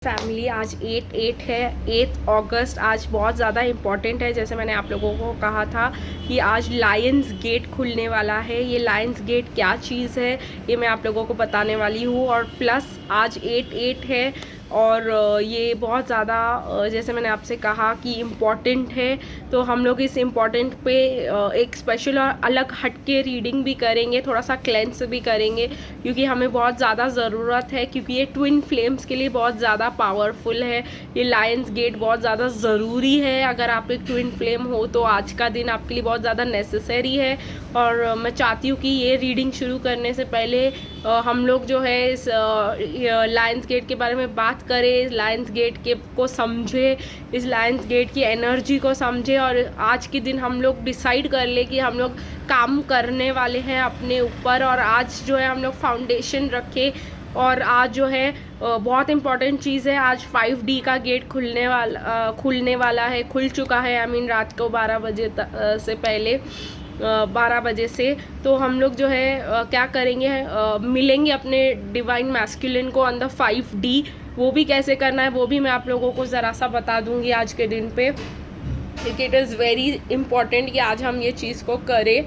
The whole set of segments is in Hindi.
फैमिली आज 8/8 है। 8 अगस्त आज बहुत ज़्यादा इम्पॉर्टेंट है। जैसे मैंने आप लोगों को कहा था कि आज लायंस गेट खुलने वाला है। ये लायंस गेट क्या चीज़ है ये मैं आप लोगों को बताने वाली हूँ। और प्लस आज 8/8 है और ये बहुत ज़्यादा जैसे मैंने आपसे कहा कि इम्पॉर्टेंट है। तो हम लोग इस इम्पॉर्टेंट पे एक स्पेशल और अलग हटके रीडिंग भी करेंगे, थोड़ा सा क्लेंस भी करेंगे क्योंकि हमें बहुत ज़्यादा ज़रूरत है, क्योंकि ये ट्विन फ्लेम्स के लिए बहुत ज़्यादा पावरफुल है। ये लायंस गेट बहुत ज़्यादा ज़रूरी है। अगर आप एक ट्विन फ्लेम हो तो आज का दिन आपके लिए बहुत ज़्यादा नेसेसरी है। और मैं चाहती हूँ कि ये रीडिंग शुरू करने से पहले हम लोग जो है इस लायंस गेट के बारे में बात करें, इस लायंस गेट के को समझे, इस लायंस गेट की एनर्जी को समझे। और आज के दिन हम लोग डिसाइड कर ले कि हम लोग काम करने वाले हैं अपने ऊपर। और आज जो है हम लोग फाउंडेशन रखें। और आज जो है बहुत इम्पॉर्टेंट चीज़ है, आज 5D का गेट खुलने वाला है, खुल चुका है। रात को 12 बजे से पहले 12 बजे से। तो हम लोग जो है क्या करेंगे, मिलेंगे अपने डिवाइन मैस्कुलिन को ऑन द 5D। वो भी कैसे करना है वो भी मैं आप लोगों को ज़रा सा बता दूंगी आज के दिन पे, क्योंकि इट इज़ वेरी इम्पॉर्टेंट कि आज हम ये चीज़ को करें।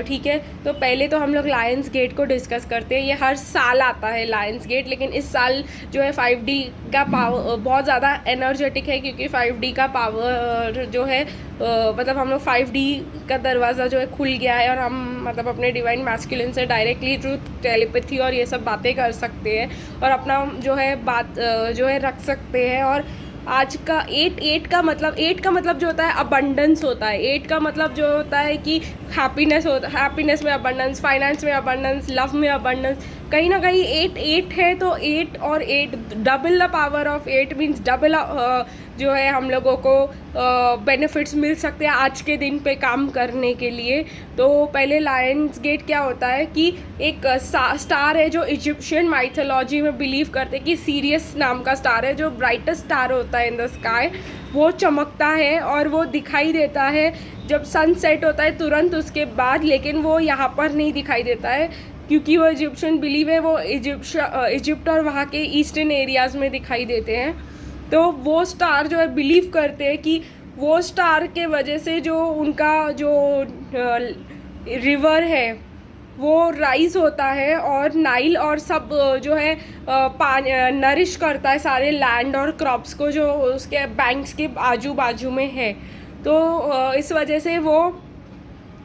ठीक है, तो पहले तो हम लोग लायंस गेट को डिस्कस करते हैं। ये हर साल आता है लायंस गेट, लेकिन इस साल जो है 5D का पावर बहुत ज़्यादा एनर्जेटिक है, क्योंकि 5D का पावर जो है मतलब हम लोग 5D का दरवाज़ा जो है खुल गया है। और हम मतलब अपने डिवाइन मैस्कुलिन से डायरेक्टली थ्रू टेलीपैथी और ये सब बातें कर सकते हैं और अपना जो है बात जो है रख सकते हैं। और आज का 8/8 का मतलब जो होता है अबंडेंस होता है। 8 का मतलब जो होता है कि हैप्पीनेस में अबंडेंस, फाइनेंस में अबंडेंस, लव में अबंडेंस। कहीं ना कहीं 8/8 है, तो 8 और 8 double the power of 8 means double जो है हम लोगों को बेनिफिट्स मिल सकते हैं आज के दिन पे काम करने के लिए। तो पहले लायंस गेट क्या होता है कि एक स्टार है जो इजिप्शियन माइथोलॉजी में बिलीव करते हैं कि सीरियस नाम का स्टार है, जो ब्राइटेस्ट स्टार होता है इन द स्काई। वो चमकता है और वो दिखाई देता है जब सनसेट होता है तुरंत उसके बाद, लेकिन वो यहाँ पर नहीं दिखाई देता है क्योंकि वो इजिप्शियन बिलीव है, वो इजिप्ट और वहाँ के ईस्टर्न एरियाज़ में दिखाई देते हैं। तो वो स्टार जो है बिलीव करते हैं कि वो स्टार के वजह से जो उनका जो रिवर है वो राइज होता है और नाइल और सब जो है पानी नरिश करता है सारे लैंड और क्रॉप्स को जो उसके बैंक्स के आजू बाजू में है। तो इस वजह से वो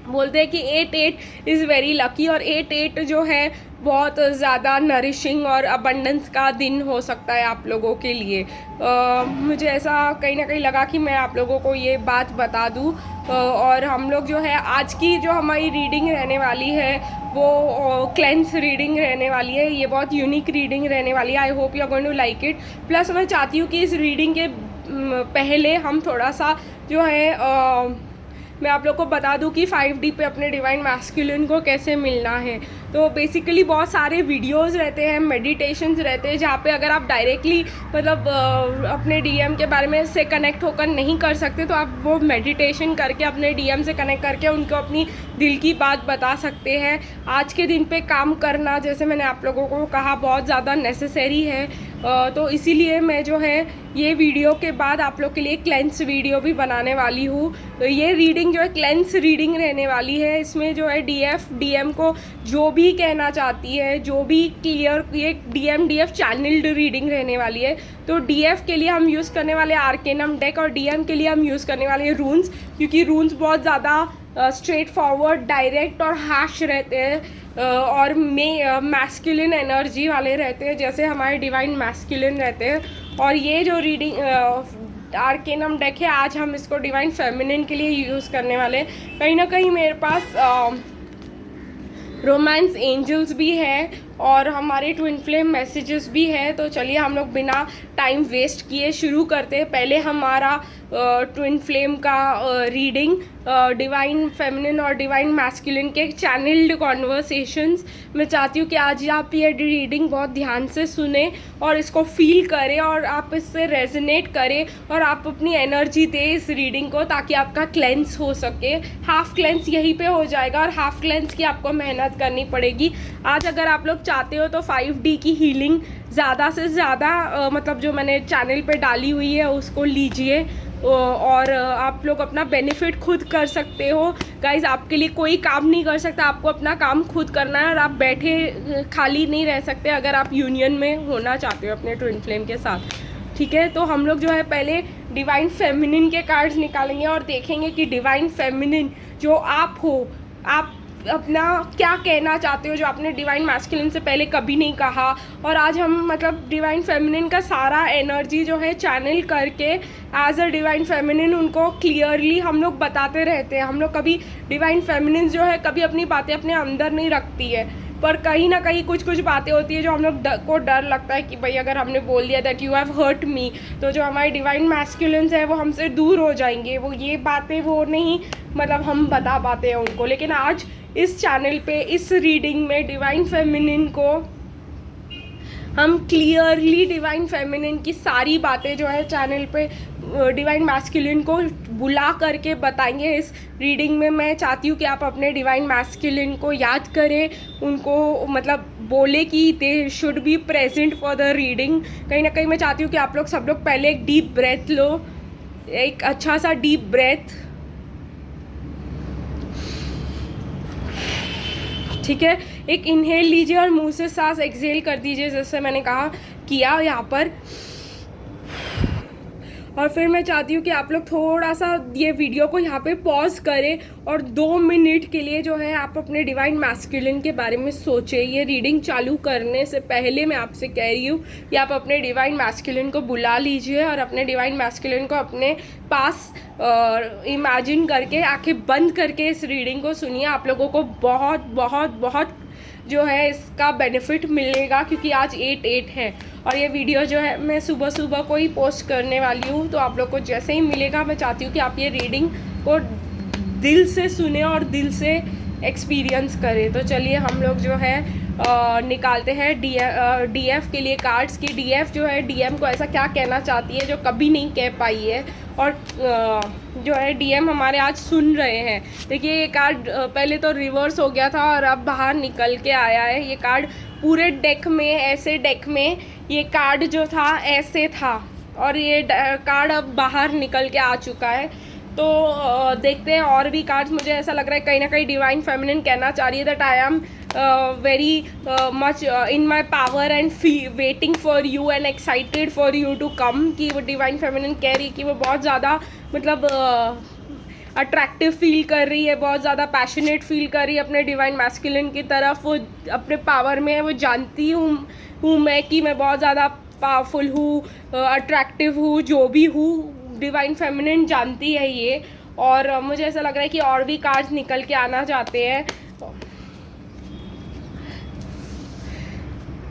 बोलते हैं कि 8/8 इज़ वेरी लकी। और 8/8 जो है बहुत ज़्यादा नरिशिंग और अबंडेंस का दिन हो सकता है आप लोगों के लिए। मुझे ऐसा कहीं ना कहीं लगा कि मैं आप लोगों को ये बात बता दूँ। और हम लोग जो है आज की जो हमारी रीडिंग रहने वाली है वो क्लेंस रीडिंग रहने वाली है। ये बहुत यूनिक रीडिंग रहने वाली है। I hope you are going to like it. Plus मैं चाहती हूँ कि इस रीडिंग के पहले हम थोड़ा सा जो है मैं आप लोग को बता दूं कि 5D पे अपने डिवाइन मैस्कुलिन को कैसे मिलना है। तो बेसिकली बहुत सारे वीडियोस रहते हैं, मेडिटेशंस रहते हैं, जहाँ पे अगर आप डायरेक्टली मतलब अपने DM के बारे में से कनेक्ट होकर नहीं कर सकते तो आप वो मेडिटेशन करके अपने DM से कनेक्ट करके उनको अपनी दिल की बात बता सकते हैं। आज के दिन पे काम करना, जैसे मैंने आप लोगों को कहा, बहुत ज़्यादा नेसेसरी है। तो इसीलिए मैं जो है ये वीडियो के बाद आप लोग के लिए क्लेंस वीडियो भी बनाने वाली हूँ। तो ये रीडिंग जो है क्लेंस रीडिंग रहने वाली है। इसमें जो है DF DM को जो भी कहना चाहती है, जो भी क्लियर, ये DF चैनल्ड रीडिंग रहने वाली है। तो DF के लिए हम यूज़ करने वाले आर्केनम डेक और DM के लिए हम यूज़ करने वाले रून्स, क्योंकि रून्स बहुत ज़्यादा स्ट्रेट फॉरवर्ड, डायरेक्ट और हैश रहते हैं और मैस्कुलिन एनर्जी वाले रहते हैं, जैसे हमारे डिवाइन मैस्कुलिन रहते हैं। और ये जो रीडिंग आर्केनम डेक है, आज हम इसको डिवाइन फेमिनिन के लिए यूज़ करने वाले हैं। कहीं ना कहीं मेरे पास रोमांस एंजल्स भी है और हमारे ट्विन फ्लेम मैसेजेस भी है। तो चलिए हम लोग बिना टाइम वेस्ट किए शुरू करते हैं। पहले हमारा ट्विन फ्लेम का रीडिंग डिवाइन फेमिनिन और डिवाइन मैस्कुलिन के चैनल्ड कॉन्वर्सेशंस। मैं चाहती हूँ कि आज आप ये रीडिंग बहुत ध्यान से सुने और इसको फील करें और आप इससे रेजोनेट करें और आप अपनी एनर्जी दें इस रीडिंग को, ताकि आपका क्लेंस हो सके। हाफ क्लेंस यहीं पे हो जाएगा और हाफ क्लेंस की आपको मेहनत करनी पड़ेगी। आज अगर आप लोग चाहते हो तो 5D की हीलिंग ज़्यादा से ज़्यादा मतलब जो मैंने चैनल पे डाली हुई है उसको लीजिए, और आप लोग अपना बेनिफिट खुद कर सकते हो। गाइज़, आपके लिए कोई काम नहीं कर सकता, आपको अपना काम खुद करना है, और आप बैठे खाली नहीं रह सकते अगर आप यूनियन में होना चाहते हो अपने ट्विन फ्लेम के साथ। ठीक है, तो हम लोग जो है पहले डिवाइन फेमिनिन के कार्ड्स निकालेंगे और देखेंगे कि डिवाइन फेमिनिन जो आप हो, आप अपना क्या कहना चाहते हो जो आपने डिवाइन मैस्कुलिन से पहले कभी नहीं कहा। और आज हम मतलब डिवाइन फेमिनिन का सारा एनर्जी जो है चैनल करके एज अ डिवाइन फेमिनिन उनको क्लियरली हम लोग बताते रहते हैं। हम लोग कभी डिवाइन फेमिनिन जो है कभी अपनी बातें अपने अंदर नहीं रखती है, पर कहीं ना कहीं कुछ कुछ बातें होती है जो हम लोग को डर लगता है कि भाई अगर हमने बोल दिया that you have hurt me, तो जो हमारे डिवाइन मैस्कुलिन्स है वो हमसे दूर हो जाएंगे, वो ये बातें वो नहीं मतलब हम बता पाते हैं उनको। लेकिन आज इस चैनल पे इस रीडिंग में डिवाइन फेमिनिन को हम क्लियरली डिवाइन फेमिनिन की सारी बातें जो है चैनल पे डिवाइन मैस्कुलिन को बुला करके बताएंगे इस रीडिंग में। मैं चाहती हूँ कि आप अपने डिवाइन मैस्कुलिन को याद करें, उनको मतलब बोले कि they should be present for the reading. कहीं ना कहीं मैं चाहती हूँ कि आप लोग सब लोग पहले एक डीप ब्रेथ लो, एक अच्छा सा डीप ब्रेथ। ठीक है, एक इनहेल लीजिए और मुंह से सांस एक्सहेल कर दीजिए जैसे मैंने कहा किया यहाँ पर। और फिर मैं चाहती हूँ कि आप लोग थोड़ा सा ये वीडियो को यहाँ पे पॉज करें और 2 मिनट के लिए जो है आप अपने डिवाइन मैस्कुलिन के बारे में सोचें। ये रीडिंग चालू करने से पहले मैं आपसे कह रही हूँ कि आप अपने डिवाइन मैस्कुलिन को बुला लीजिए और अपने डिवाइन मैस्कुलिन को अपने पास इमेजिन करके आंखें बंद करके इस रीडिंग को सुनिए। आप लोगों को बहुत बहुत बहुत जो है इसका बेनिफिट मिलेगा, क्योंकि आज 8/8 है और ये वीडियो जो है मैं सुबह सुबह को ही पोस्ट करने वाली हूँ। तो आप लोग को जैसे ही मिलेगा मैं चाहती हूँ कि आप ये रीडिंग को दिल से सुने और दिल से एक्सपीरियंस करें। तो चलिए हम लोग जो है निकालते हैं डीएफ के लिए कार्ड्स की। डीएफ जो है डीएम को ऐसा क्या कहना चाहती है जो कभी नहीं कह पाई है, और जो है डीएम हमारे आज सुन रहे हैं। देखिए ये कार्ड पहले तो रिवर्स हो गया था और अब बाहर निकल के आया है। ये कार्ड पूरे डेक में, ऐसे डेक में ये कार्ड जो था ऐसे था और ये कार्ड अब बाहर निकल के आ चुका है। तो देखते हैं और भी कार्ड्स। मुझे ऐसा लग रहा है कहीं ना कहीं डिवाइन फेमिनिन कहना चाह रही है that I am very much in my power and waiting for you and excited for you to come. कि वो डिवाइन फेमिनिन कह रही है कि वो बहुत ज़्यादा मतलब अट्रैक्टिव फील कर रही है, बहुत ज़्यादा पैशनेट फील कर रही है अपने डिवाइन मैस्कुलिन की तरफ। वो अपने पावर में है, वो जानती हूँ मैं कि मैं बहुत ज़्यादा पावरफुल हूँ, अट्रैक्टिव हूँ, जो भी हूँ डिवाइन फेमिनिन जानती है ये। और मुझे ऐसा लग रहा है कि और भी कार्ड्स निकल के आना चाहते हैं,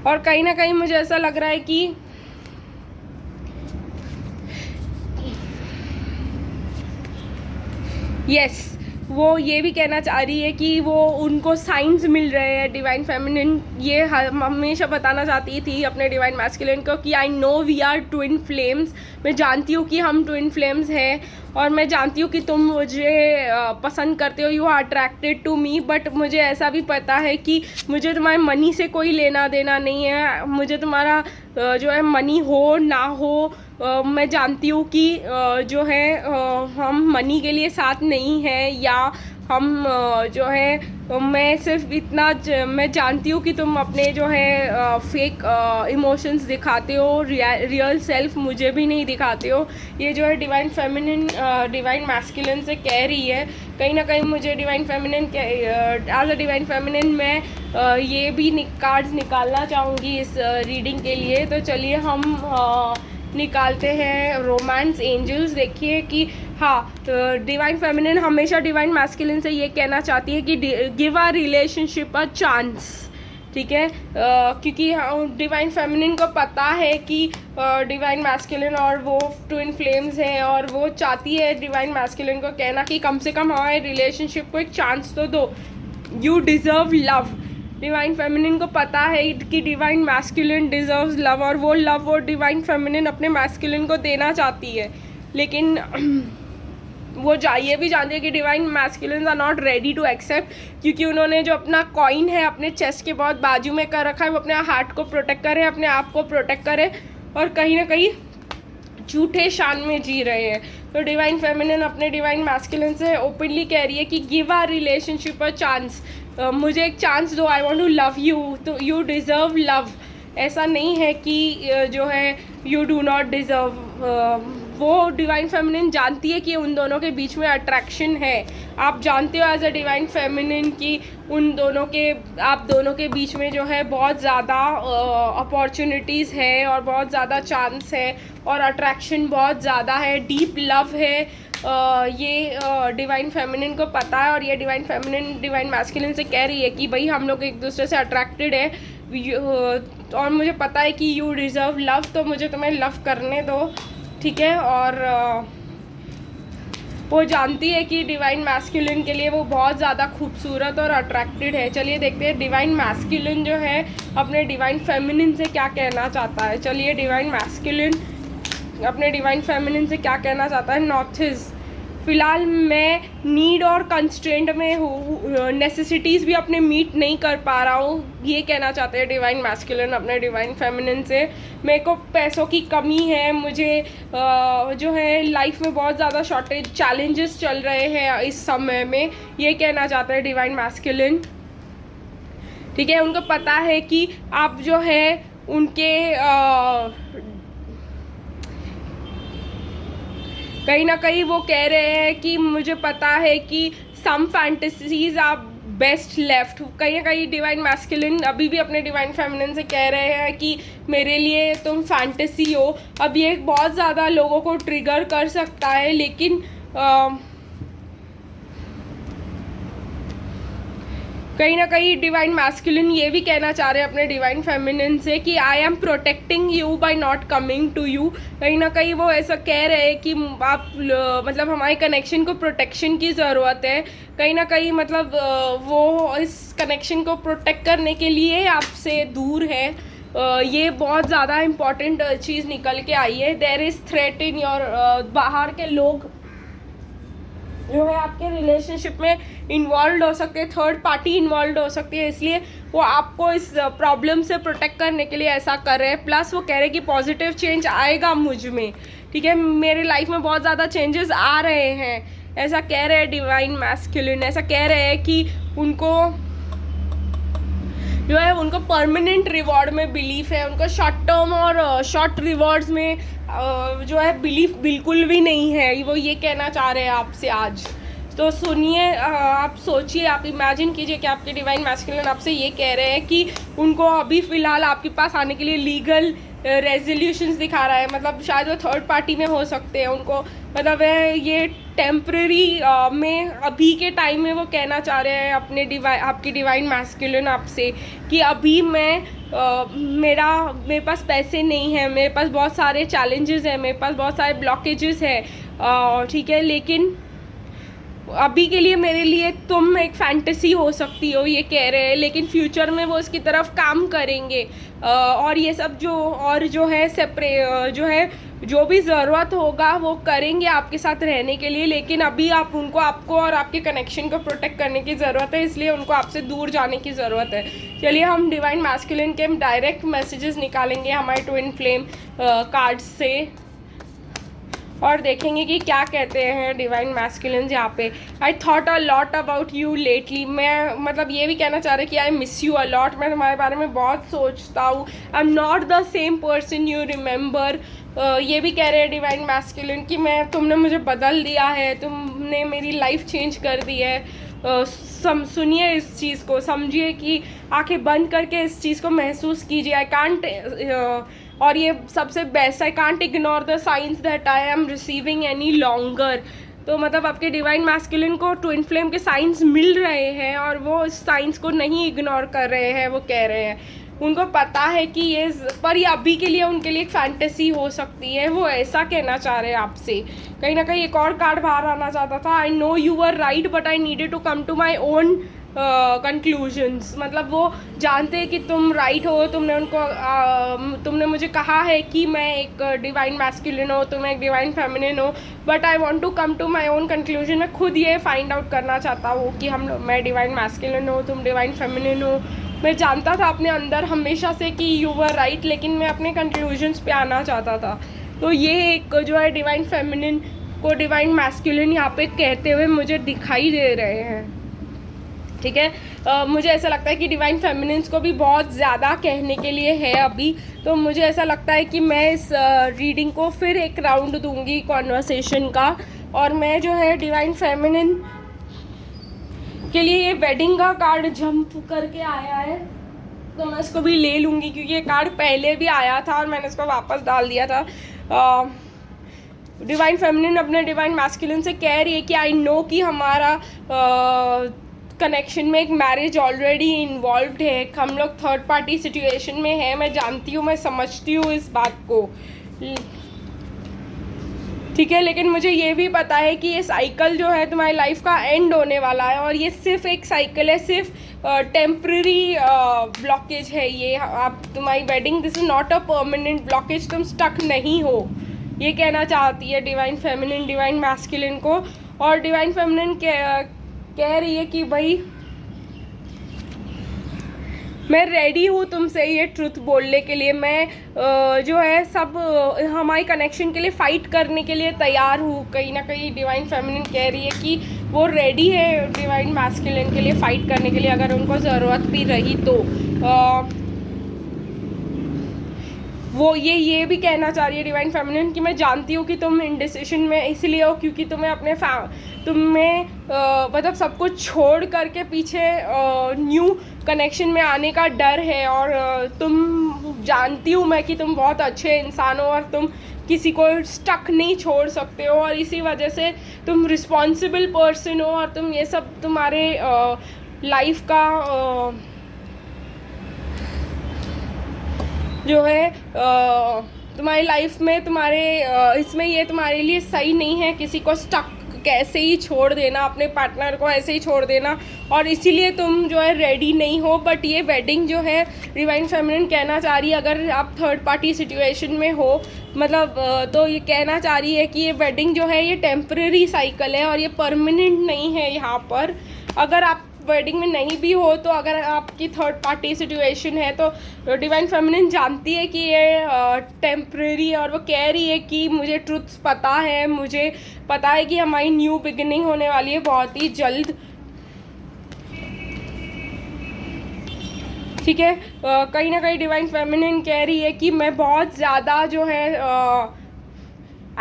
और कहीं ना कहीं मुझे ऐसा लग रहा है कि यस वो ये भी कहना चाह रही है कि वो उनको साइंस मिल रहे हैं। डिवाइन फेमिनिन ये हमेशा बताना चाहती थी अपने डिवाइन मैस्कुलिन को कि I know we are twin flames. मैं जानती हूँ कि हम ट्विन फ्लेम्स हैं और मैं जानती हूँ कि तुम मुझे पसंद करते हो, you are attracted to me. But मुझे ऐसा भी पता है कि मुझे तुम्हारे मनी से कोई लेना देना नहीं है। मुझे तुम्हारा जो है मनी हो ना हो, मैं जानती हूँ कि जो है हम मनी के लिए साथ नहीं हैं, या हम जो है मैं सिर्फ इतना मैं जानती हूँ कि तुम अपने जो है फेक इमोशंस दिखाते हो, रियल सेल्फ मुझे भी नहीं दिखाते हो। ये जो है डिवाइन फेमिनिन डिवाइन मैस्कुलिन से कह रही है। कहीं ना कहीं मुझे divine feminine as a divine feminine मैं ये भी कार्ड्स निकालना चाहूँगी इस रीडिंग के लिए। तो चलिए हम निकालते हैं रोमांस एंजल्स। देखिए कि हाँ, डिवाइन फेमिनिन हमेशा डिवाइन मैस्कुलिन से ये कहना चाहती है कि give a relationship a chance. ठीक है, क्योंकि डिवाइन फेमिनिन को पता है कि डिवाइन मैस्कुलिन और वो ट्विन फ्लेम्स हैं, और वो चाहती है डिवाइन मैस्कुलिन को कहना कि कम से कम हमारे रिलेशनशिप को एक चांस तो दो, you deserve love. Divine feminine को पता है कि डिवाइन मैस्कुलिन डिजर्व्स लव, और वो लव वो डिवाइन फेमिनिन अपने मैस्कुलिन को देना चाहती है। लेकिन वो ये भी जानती है कि divine masculines are not ready to accept, क्योंकि उन्होंने जो अपना कॉइन है अपने चेस्ट के बहुत बाजू में कर रखा है, वो अपने हार्ट को प्रोटेक्ट करे, अपने आप को प्रोटेक्ट करे, और कहीं ना कहीं झूठे शान में जी रहे हैं। तो डिवाइन फेमिनिन अपने डिवाइन मैस्कुलिन से ओपनली कह रही है कि give our relationship a chance, मुझे एक चांस दो, I want to love you, तो यू डिज़र्व लव। ऐसा नहीं है कि जो है यू डू नॉट डिज़र्व। वो डिवाइन फेमिनिन जानती है कि उन दोनों के बीच में अट्रैक्शन है। आप जानते हो एज अ डिवाइन फेमिनिन कि आप दोनों के बीच में जो है बहुत ज़्यादा अपॉर्चुनिटीज़ है और बहुत ज़्यादा चांस है और अट्रैक्शन बहुत ज़्यादा है, डीप लव है। ये डिवाइन फेमिनिन को पता है, और ये डिवाइन फेमिनिन डिवाइन मैस्कुलिन से कह रही है कि भाई हम लोग एक दूसरे से अट्रैक्टेड है, और मुझे पता है कि यू डिज़र्व लव, तो मुझे तुम्हें लव करने दो, ठीक है। और वो जानती है कि डिवाइन मैस्कुलिन के लिए वो बहुत ज़्यादा खूबसूरत और अट्रैक्टेड है। चलिए देखते हैं डिवाइन मैस्कुलिन जो है अपने डिवाइन फेमिनिन से क्या कहना चाहता है। चलिए डिवाइन मैस्कुलिन अपने डिवाइन फेमिनिन से क्या कहना चाहता है। नॉर्थिस, फ़िलहाल मैं नीड और कंस्ट्रेंट में हूँ, नेसेसिटीज़ भी अपने मीट नहीं कर पा रहा हूँ, ये कहना चाहते हैं डिवाइन मैस्कुलिन अपने डिवाइन फेमिनिन से। मेरे को पैसों की कमी है, मुझे जो है लाइफ में बहुत ज़्यादा शॉर्टेज चैलेंजेस चल रहे हैं इस समय में, ये कहना चाहते हैं डिवाइन मैस्कुलिन, ठीक है। उनको पता है कि आप जो है उनके कहीं ना कहीं वो कह रहे हैं कि मुझे पता है कि सम फैंटेसीज आर बेस्ट लेफ्ट। कहीं ना कहीं डिवाइन मैस्कुलिन अभी भी अपने डिवाइन फेमिनिन से कह रहे हैं कि मेरे लिए तुम फैंटेसी हो। अब ये बहुत ज़्यादा लोगों को ट्रिगर कर सकता है, लेकिन कहीं ना कहीं डिवाइन मैस्कुलिन ये भी कहना चाह रहे हैं अपने डिवाइन फेमिनिन से कि I am protecting you by not coming to you. कहीं ना कहीं वो ऐसा कह रहे हैं कि आप मतलब हमारे कनेक्शन को प्रोटेक्शन की ज़रूरत है। कहीं ना कहीं मतलब वो इस कनेक्शन को प्रोटेक्ट करने के लिए आपसे दूर है। ये बहुत ज़्यादा इम्पॉर्टेंट चीज़ निकल के आई है। There is threat in your, बाहर के लोग जो है आपके रिलेशनशिप में इन्वॉल्व हो सकते हैं, थर्ड पार्टी इन्वॉल्व हो सकती है, इसलिए वो आपको इस प्रॉब्लम से प्रोटेक्ट करने के लिए ऐसा कर रहे हैं। प्लस वो कह रहे हैं कि पॉजिटिव चेंज आएगा मुझ में, ठीक है, मेरे लाइफ में बहुत ज़्यादा चेंजेस आ रहे हैं, ऐसा कह रहे हैं डिवाइन मैस्कुलिन। ऐसा कह रहे हैं कि उनको जो है उनको परमानेंट रिवॉर्ड में बिलीफ है, उनको शॉर्ट टर्म और शॉर्ट रिवॉर्ड्स में जो है बिलीफ बिल्कुल भी नहीं है। वो ये कहना चाह रहे हैं आपसे आज। तो सुनिए, आप सोचिए, आप इमेजिन कीजिए कि आपके डिवाइन मैस्कुलिन आपसे ये कह रहे हैं कि उनको अभी फ़िलहाल आपके पास आने के लिए लीगल रेजोल्यूशंस दिखा रहा है। मतलब शायद वो थर्ड पार्टी में हो सकते हैं, उनको मतलब ये टेम्प्रेरी में अभी के टाइम में वो कहना चाह रहे हैं आपकी डिवाइन मैस्कुलिन आपसे कि अभी मेरे पास पैसे नहीं हैं, मेरे पास बहुत सारे चैलेंजेस हैं, मेरे पास बहुत सारे ब्लॉकेजेस हैं, ठीक है, लेकिन अभी के लिए मेरे लिए तुम एक फैंटेसी हो सकती हो, ये कह रहे हैं। लेकिन फ्यूचर में वो इसकी तरफ काम करेंगे और ये सब जो है जो है जो भी ज़रूरत होगा वो करेंगे आपके साथ रहने के लिए। लेकिन अभी आपको और आपके कनेक्शन को प्रोटेक्ट करने की ज़रूरत है, इसलिए उनको आपसे दूर जाने की ज़रूरत है। चलिए हम डिवाइन मैस्कुलिन के डायरेक्ट मैसेजेस निकालेंगे हमारे ट्विन फ्लेम कार्ड्स से और देखेंगे कि क्या कहते हैं डिवाइन मैस्कुलिन यहाँ पे। I thought a lot about you lately, मैं मतलब ये भी कहना चाह रहे कि I miss you a lot, मैं तुम्हारे बारे में बहुत सोचता हूँ। I am not the same person you remember, ये भी कह रहे हैं डिवाइन मैस्कुलिन कि तुमने मुझे बदल दिया है, तुमने मेरी लाइफ चेंज कर दी है। सुनिए इस चीज़ को, समझिए कि आंखें बंद करके इस चीज़ को महसूस कीजिए। आई कांट और ये सबसे best, I can't ignore the science that I am receiving any longer. तो मतलब आपके डिवाइन मैस्कुलिन को ट्विन फ्लेम के साइंस मिल रहे हैं और वो इस साइंस को नहीं इग्नोर कर रहे हैं। वो कह रहे हैं उनको पता है कि ये अभी के लिए उनके लिए एक फैंटेसी हो सकती है, वो ऐसा कहना चाह रहे हैं आपसे। कहीं ना कहीं एक और कार्ड बाहर आना चाहता था, I know you were right but I needed to come to my own conclusions, मतलब वो जानते हैं कि तुम राइट हो, तुमने मुझे कहा है कि मैं एक डिवाइन मैस्कुलिन हो, तुम एक डिवाइन फेमिनिन हो, but I want to come to my own conclusion. मैं खुद ये फाइंड आउट करना चाहता हूँ कि मैं डिवाइन मैस्कुलिन हो, तुम डिवाइन फेमिनिन हो। मैं जानता था अपने अंदर हमेशा से कि यू वर राइट, लेकिन मैं अपने कंक्लूजन्स पे आना चाहता था। तो ये एक जो है डिवाइन फेमिनिन को डिवाइन मैस्कुलिन यहाँ पे कहते हुए मुझे दिखाई दे रहे हैं, ठीक है। मुझे ऐसा लगता है कि डिवाइन फेमिनिन्स को भी बहुत ज़्यादा कहने के लिए है अभी, तो मुझे ऐसा लगता है कि मैं इस रीडिंग को फिर एक राउंड दूंगी कॉन्वर्सेशन का, और मैं जो है डिवाइन फेमिनिन के लिए ये वेडिंग का कार्ड जंप करके आया है, तो मैं इसको भी ले लूँगी क्योंकि ये कार्ड पहले भी आया था और मैंने इसको वापस डाल दिया था। डिवाइन फेमिनिन अपने डिवाइन मैस्कुलिन से कह रही है कि आई नो कि हमारा कनेक्शन में एक मैरिज ऑलरेडी इन्वॉल्व्ड है, हम लोग थर्ड पार्टी सिचुएशन में है, मैं जानती हूँ, मैं समझती हूँ इस बात को, ठीक है। लेकिन मुझे ये भी पता है कि ये साइकिल जो है तुम्हारी लाइफ का एंड होने वाला है, और ये सिर्फ एक साइकिल है, सिर्फ टेम्प्रेरी ब्लॉकेज है ये। आप तुम्हारी wedding, this is not a permanent blockage, तुम स्टक नहीं हो, ये कहना चाहती है डिवाइन फेमिनिन डिवाइन मैस्कुलिन को। और डिवाइन फेमिनिन कह रही है कि भाई मैं रेडी हूँ तुमसे ये ट्रुथ बोलने के लिए, मैं जो है सब हमारी कनेक्शन के लिए फ़ाइट करने के लिए तैयार हूँ। कहीं ना कहीं डिवाइन फेमिनिन कह रही है कि वो रेडी है डिवाइन मैस्कुलिन के लिए फ़ाइट करने के लिए, अगर उनको ज़रूरत भी रही तो। वो ये भी कहना चाह रही है डिवाइन फेमिनिन कि मैं जानती हूँ कि तुम इंडिसिशन में इसलिए हो क्योंकि तुम्हें मतलब सब कुछ छोड़ करके पीछे न्यू कनेक्शन में आने का डर है, और तुम जानती हूँ मैं कि तुम बहुत अच्छे इंसान हो और तुम किसी को स्टक नहीं छोड़ सकते हो, और इसी वजह से तुम रिस्पॉन्सिबल पर्सन हो, और तुम ये सब तुम्हारे लाइफ का जो है तुम्हारी लाइफ में तुम्हारे इसमें ये तुम्हारे लिए सही नहीं है किसी को स्टक कैसे ही छोड़ देना, अपने पार्टनर को ऐसे ही छोड़ देना, और इसीलिए तुम जो है रेडी नहीं हो। बट ये वेडिंग जो है डिवाइन फेमिनिन कहना चाह रही है, अगर आप थर्ड पार्टी सिचुएशन में हो, मतलब तो ये कहना चाह रही है कि ये वेडिंग जो है ये टेम्परेरी साइकिल है और ये परमानेंट नहीं है यहाँ पर। अगर आप वेडिंग में नहीं भी हो, तो अगर आपकी थर्ड पार्टी सिचुएशन है तो डिवाइन फेमिनिन जानती है कि ये टेम्परेरी है, और वो कह रही है कि मुझे ट्रुथ पता है, मुझे पता है कि हमारी न्यू बिगिनिंग होने वाली है बहुत ही जल्द, ठीक है। कहीं ना कहीं डिवाइन फेमिनिन कह रही है कि मैं बहुत ज़्यादा जो है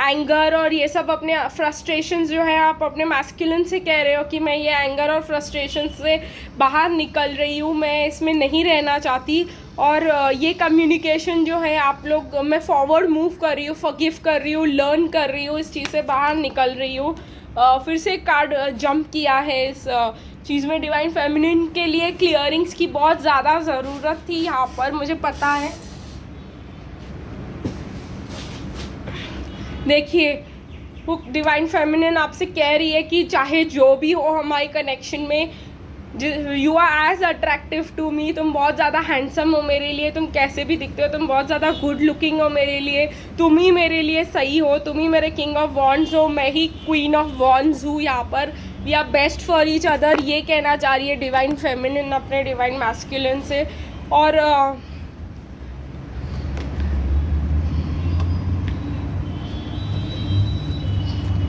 एंगर और ये सब अपने फ्रस्ट्रेशंस जो है आप अपने मैस्कुलिन से कह रहे हो कि मैं ये एंगर और फ्रस्ट्रेशन से बाहर निकल रही हूँ, मैं इसमें नहीं रहना चाहती, और ये कम्युनिकेशन जो है आप लोग, मैं फॉरवर्ड मूव कर रही हूँ, फॉरगिव कर रही हूँ, लर्न कर रही हूँ, इस चीज़ से बाहर निकल रही हूँ। फिर से कार्ड जंप किया है इस चीज़ में। डिवाइन फेमिनिन के लिए क्लियरिंग्स की बहुत ज़्यादा ज़रूरत थी यहाँ पर, मुझे पता है। देखिए वो डिवाइन फेमिनिन आपसे कह रही है कि चाहे जो भी हो हमारी कनेक्शन में, you are as attractive to me, तुम बहुत ज़्यादा हैंडसम हो मेरे लिए, तुम कैसे भी दिखते हो, तुम बहुत ज़्यादा गुड लुकिंग हो मेरे लिए, तुम ही मेरे लिए सही हो, तुम ही मेरे किंग ऑफ वॉन्ड्स हो, मैं ही क्वीन ऑफ वॉन्ड्स हूँ यहाँ पर, we are best for each other, ये कहना चाह रही है डिवाइन फेमिनिन अपने डिवाइन मैस्कुलिन से। और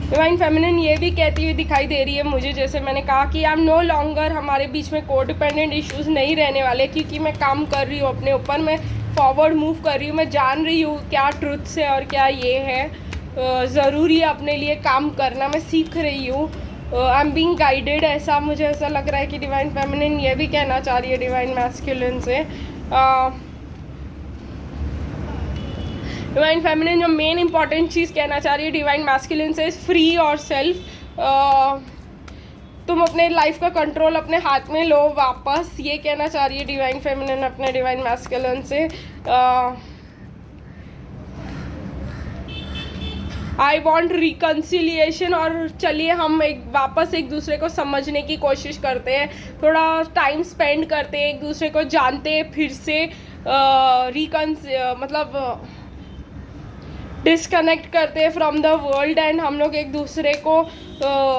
डिवाइन फेमिनिन ये भी कहती हुई दिखाई दे रही है मुझे, जैसे मैंने कहा कि आई एम नो लॉन्गर, हमारे बीच में को डिपेंडेंट इश्यूज़ नहीं रहने वाले, क्योंकि मैं काम कर रही हूँ अपने ऊपर, मैं फॉरवर्ड मूव कर रही हूँ, मैं जान रही हूँ क्या ट्रुथ्स है और क्या ये है, ज़रूरी है अपने लिए काम करना, मैं सीख रही हूँ, आई एम बीइंग गाइडेड, ऐसा मुझे ऐसा लग रहा है कि डिवाइन फेमिनिन ये भी कहना चाह रही है डिवाइन मैस्कुलिन से। डिवाइन फेमिनिन जो मेन इंपॉर्टेंट चीज़ कहना चाह रही है डिवाइन मैस्कुलिन से, फ्री और सेल्फ, तुम अपने लाइफ का कंट्रोल अपने हाथ में लो वापस, ये कहना चाह रही है डिवाइन फेमिनिन अपने डिवाइन मैस्कुलिन से। I want reconciliation. और चलिए हम वापस एक दूसरे को समझने की कोशिश करते हैं, थोड़ा टाइम स्पेंड करते हैं, एक दूसरे को जानते हैं फिर से, मतलब डिस्कनेक्ट करते हैं फ्रॉम द वर्ल्ड, एंड हम लोग एक दूसरे को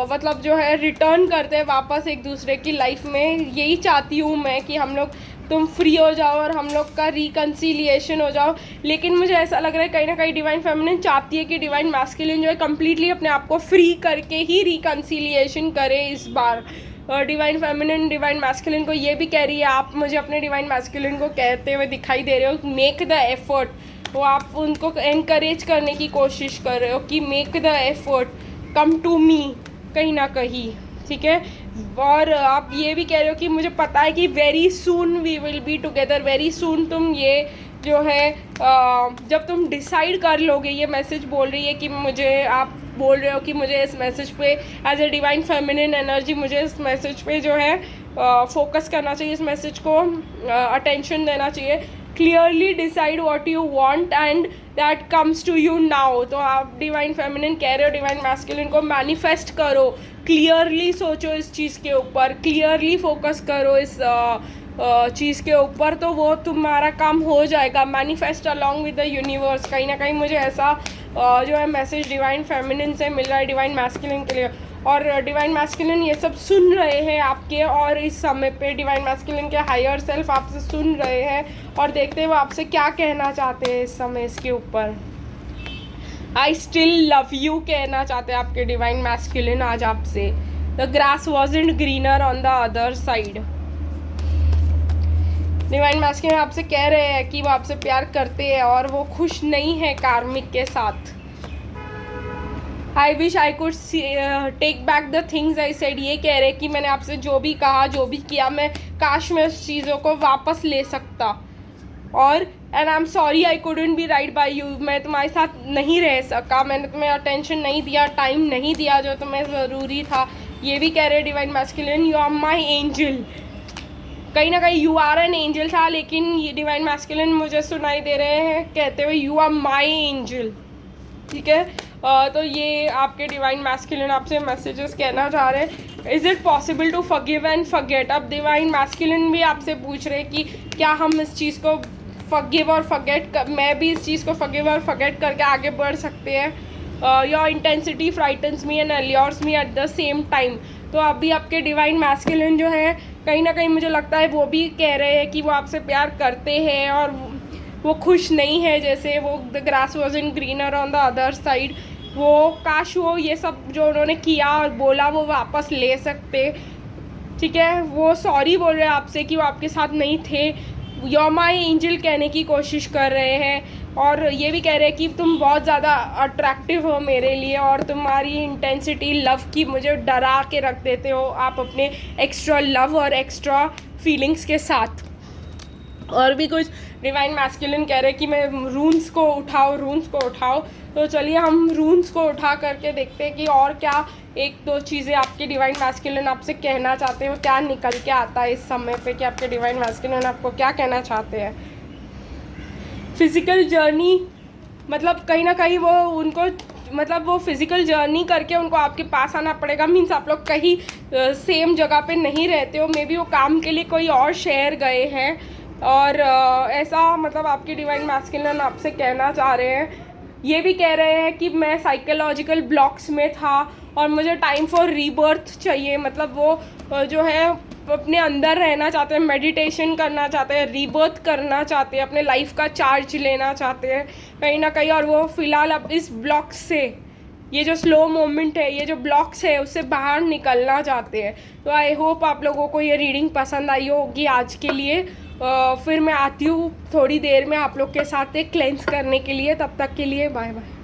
मतलब जो है रिटर्न करते हैं वापस एक दूसरे की लाइफ में। यही चाहती हूँ मैं कि हम लोग, तुम फ्री हो जाओ और हम लोग का रिकन्सिलिएशन हो जाओ। लेकिन मुझे ऐसा लग रहा है कहीं ना कहीं डिवाइन फेमिनिन चाहती है कि डिवाइन मैस्कुलिन जो है कम्प्लीटली अपने आप को फ्री करके ही रिकन्सिलिएशन करे इस बार। डिवाइन फेमिनिन डिवाइन मैस्कुलिन को ये भी कह रही है, आप मुझे अपने डिवाइन मैस्कुलिन को कहते हुए दिखाई दे रहे हो, मेक द एफर्ट। वो आप उनको एनकरेज करने की कोशिश कर रहे हो कि make the effort, come to me कहीं ना कहीं, ठीक है। और आप ये भी कह रहे हो कि मुझे पता है कि very soon we will be together, very soon. तुम ये जो है जब तुम डिसाइड कर लोगे, ये मैसेज बोल रही है कि मुझे, आप बोल रहे हो कि मुझे इस मैसेज पे as a divine feminine energy मुझे इस मैसेज पे जो है फोकस करना चाहिए, इस मैसेज को अटेंशन देना चाहिए। Clearly decide what you want and that comes to you now. तो आप डिवाइन फेमिनिन कह रहे हो डिवाइन मैस्कुलिन को मैनिफेस्ट करो, क्लियरली सोचो इस चीज़ के ऊपर, क्लियरली फोकस करो इस चीज़ के ऊपर, तो वो तुम्हारा काम हो जाएगा। Manifest along with the universe. कहीं ना कहीं मुझे ऐसा जो है मैसेज डिवाइन फेमिनिन से मिल रहा है डिवाइन मैस्कुलिन के लिए। और डिवाइन मैस्कुलिन ये सब सुन रहे हैं आपके, और इस समय पे डिवाइन मैस्कुलिन के हायर सेल्फ आपसे सुन रहे हैं और देखते हैं वो आपसे क्या कहना चाहते हैं इस समय इसके ऊपर। आई स्टिल लव यू कहना चाहते हैं आपके डिवाइन मैस्कुलिन आज आपसे। The grass wasn't greener on the other side. Divine masculine आपसे कह रहे हैं कि वो आपसे प्यार करते हैं और वो खुश नहीं है कार्मिक के साथ। I wish I could take back the things I said. ये कह रहे कि मैंने आपसे जो भी कहा, जो भी किया, मैं काश मैं उस चीज़ों को वापस ले सकता। और and I am sorry I couldn't be right by you. मैं तुम्हारे साथ नहीं रह सका, मैंने तुम्हें अटेंशन नहीं दिया, टाइम नहीं दिया जो तुम्हें ज़रूरी था। ये भी कह रहे divine masculine you are my angel. कहीं ना कहीं यू आर एन एंजल था, लेकिन ये डिवाइन मैस्कुलिन मुझे सुनाई दे रहे हैं कहते हुए यू आर माई एंजल, ठीक है। तो ये आपके डिवाइन मैस्कुलिन आपसे मैसेजेस कहना चाह रहे हैं। Is it possible to forgive and forget. अब डिवाइन मैस्कुलिन भी आपसे पूछ रहे हैं कि क्या हम इस चीज़ को फॉरगिव और फॉरगेट मैं भी इस चीज़ को फॉरगिव और फॉरगेट करके आगे बढ़ सकते हैं। Your intensity frightens me and allures me at the same time. तो अभी आपके डिवाइन मैस्कुलिन जो है कहीं ना कहीं मुझे लगता है वो भी कह रहे हैं कि वो आपसे प्यार करते हैं और वो खुश नहीं है, जैसे वो the grass wasn't greener on the other side. वो काश वो ये सब जो उन्होंने किया और बोला वो वापस ले सकते, ठीक है। वो सॉरी बोल रहे हैं आपसे कि वो आपके साथ नहीं थे, योर माई एंजल कहने की कोशिश कर रहे हैं। और ये भी कह रहे हैं कि तुम बहुत ज़्यादा अट्रैक्टिव हो मेरे लिए और तुम्हारी इंटेंसिटी लव की मुझे डरा के रख देते हो आप अपने एक्स्ट्रा लव और एक्स्ट्रा फीलिंग्स के साथ। और भी कुछ डिवाइन मैस्कुलिन कह रहे हैं कि मैं रून्स को उठाओ। तो चलिए हम रून्स को उठा करके देखते हैं कि और क्या एक दो चीज़ें आपके डिवाइन मैस्कुलिन आपसे कहना चाहते हो, क्या निकल के आता है इस समय पे कि आपके डिवाइन मैस्कुलिन आपको क्या कहना चाहते हैं। फिज़िकल जर्नी, मतलब कहीं ना कहीं वो उनको, मतलब वो फिज़िकल जर्नी करके उनको आपके पास आना पड़ेगा। मीन्स आप लोग कहीं सेम जगह पे नहीं रहते हो, मे बी वो काम के लिए कोई और शहर गए हैं। और ऐसा मतलब आपके डिवाइन मैस्कुलिन आपसे कहना चाह रहे हैं। ये भी कह रहे हैं कि मैं साइकोलॉजिकल ब्लॉक्स में था और मुझे टाइम फॉर रीबर्थ चाहिए। मतलब वो जो है अपने अंदर रहना चाहते हैं, मेडिटेशन करना चाहते हैं, रीबर्थ करना चाहते हैं, अपने लाइफ का चार्ज लेना चाहते हैं कहीं ना कहीं। और वो फ़िलहाल अब इस ब्लॉक से, ये जो स्लो मोमेंट है, ये जो ब्लॉक्स है, उससे बाहर निकलना चाहते हैं। तो आई होप आप लोगों को ये रीडिंग पसंद आई होगी आज के लिए। फिर मैं आती हूँ थोड़ी देर में आप लोग के साथ एक क्लेंस करने के लिए। तब तक के लिए बाय बाय।